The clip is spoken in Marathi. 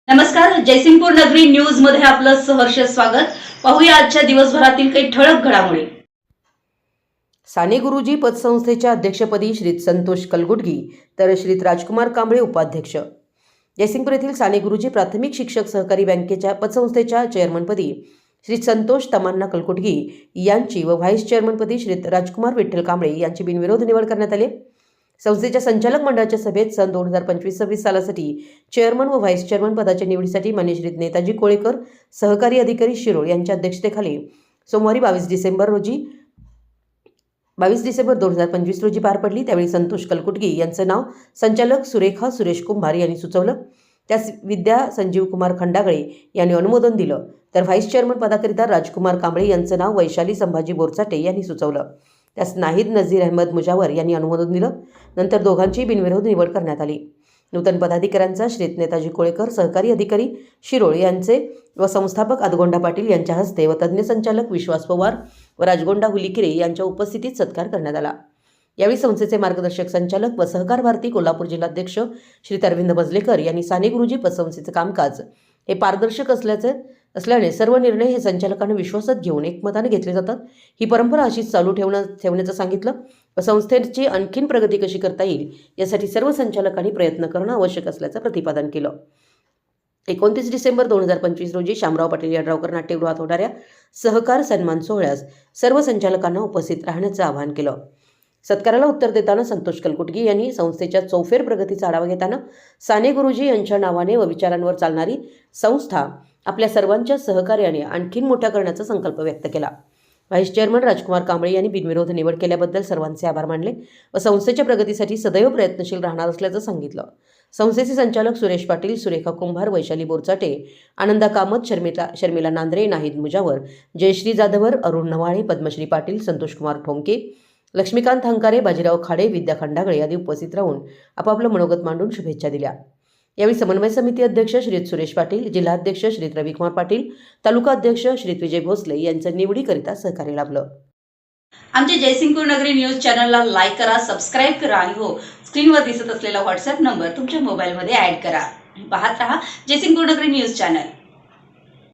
नमस्कार, जयसिंगपूर नगरी न्यूज मध्ये आपलं सहर्ष स्वागत। पाहूया आजच्या दिवसभरातील काही ठळक घडामोडी। साने गुरुजी पतसंस्थेच्या अध्यक्षपदी श्रीत संतोष कलगुटगी तर श्रीत राजकुमार कांबळे उपाध्यक्ष। जयसिंगपूर येथील साने गुरुजी प्राथमिक शिक्षक सहकारी बँकेच्या पतसंस्थेच्या चेअरमनपदी श्रीत संतोष तमन्ना कलगुटगी यांची व व्हाईस चेअरमनपदी श्रीत राजकुमार विठ्ठल कांबळे यांची बिनविरोध निवड करण्यात आली। संस्थेच्या संचालक मंडळाच्या सभेत सन 2025-26 सालासाठी चेअरमन व व्हाईस चेअरमन पदाच्या निवडीसाठी माननीय श्री नेताजी कोळेकर सहकारी अधिकारी शिरोळ यांच्या अध्यक्षतेखाली सोमवारी 22 डिसेंबर 2025 रोजी पार पडली। त्यावेळी संतोष कलगुटगी यांचं नाव संचालक सुरेखा सुरेश कुंभार यांनी सुचवलं। त्यास विद्या संजीव कुमार खंडागळे यांनी अनुमोदन दिलं, तर व्हाईस चेअरमन पदाकरिता राजकुमार कांबळे यांचं नाव वैशाली संभाजी बोरचाटे यांनी सुचवलं। त्यास नाहिद नझीर अहमद मुजावर यांनी अनुमोदन दिलं। नंतर दोघांची बिनविरोध निवड करण्यात आली। नूतन पदाधिकाऱ्यांचा श्रीत नेताजी कोळेकर सहकारी अधिकारी शिरोळ यांचे व संस्थापक अदगोंडा पाटील यांच्या हस्ते व तज्ज्ञ संचालक विश्वास पवार व राजगोंडा हुलीकिरे यांच्या उपस्थितीत सत्कार करण्यात आला। यावेळी संस्थेचे मार्गदर्शक संचालक व सहकार भारती कोल्हापूर जिल्हाध्यक्ष श्री अरविंद मजलेकर यांनी साने गुरुजी पतसंस्थेचे कामकाज हे पारदर्शक असल्याने सर्व निर्णय हे संचालकांना विश्वासात घेऊन एकमताने घेतले जातात। ही परंपरा अशीच चालू ठेवण्याचं सांगितलं व संस्थेची आणखीन प्रगती कशी करता येईल यासाठी सर्व संचालकांनी प्रयत्न करणं आवश्यक असल्याचं प्रतिपादन केलं। 29 डिसेंबर 2025 रोजी शामराव पाटील यड्रावकर नाट्यगृहात होणाऱ्या सहकार सन्मान सोहळ्यास सर्व संचालकांना उपस्थित राहण्याचं आवाहन केलं। सत्काराला उत्तर देताना संतोष कलगुटगी यांनी संस्थेच्या चौफेर प्रगतीचा आढावा घेताना साने गुरुजी यांच्या नावाने व विचारांवर चालणारी संस्था आपल्या सर्वांच्या सहकार्याने आणखीन मोठ्या करण्याचा संकल्प व्यक्त केला। व्हाईस चेअरमन राजकुमार कांबळे यांनी बिनविरोध निवड केल्याबद्दल सर्वांचे आभार मानले व संस्थेच्या प्रगतीसाठी सदैव प्रयत्नशील राहणार असल्याचं सांगितलं। संस्थेचे संचालक सुरेश पाटील, सुरेखा कुंभार, वैशाली बोरचाटे, आनंदा कामत, शर्मिला नांद्रे, नाहिद मुजावर, जयश्री जाधवर, अरुण नवाळे, पद्मश्री पाटील, संतोष कुमार ठोंके, लक्ष्मीकांत हंकारे, बाजीराव खाडे, विद्या खंडागळे आदी उपस्थित राहून आपापलं मनोगत मांडून शुभेच्छा दिल्या। यावेळी समन्वय समिती अध्यक्ष श्रीत सुरेश पाटील, जिल्हाध्यक्ष श्रीत रविकुमार पाटील, तालुका अध्यक्ष श्रीत विजय भोसले यांचं निवडीकरिता सहकार्य लाभलं। आमच्या जयसिंगपूर नगरी न्यूज चॅनलला लाईक करा, सबस्क्राईब करा आणि हो, स्क्रीनवर दिसत असलेला व्हॉट्सअप नंबर तुमच्या मोबाईलमध्ये ॲड करा। पाहत रहा जयसिंगपूर नगरी न्यूज चॅनल।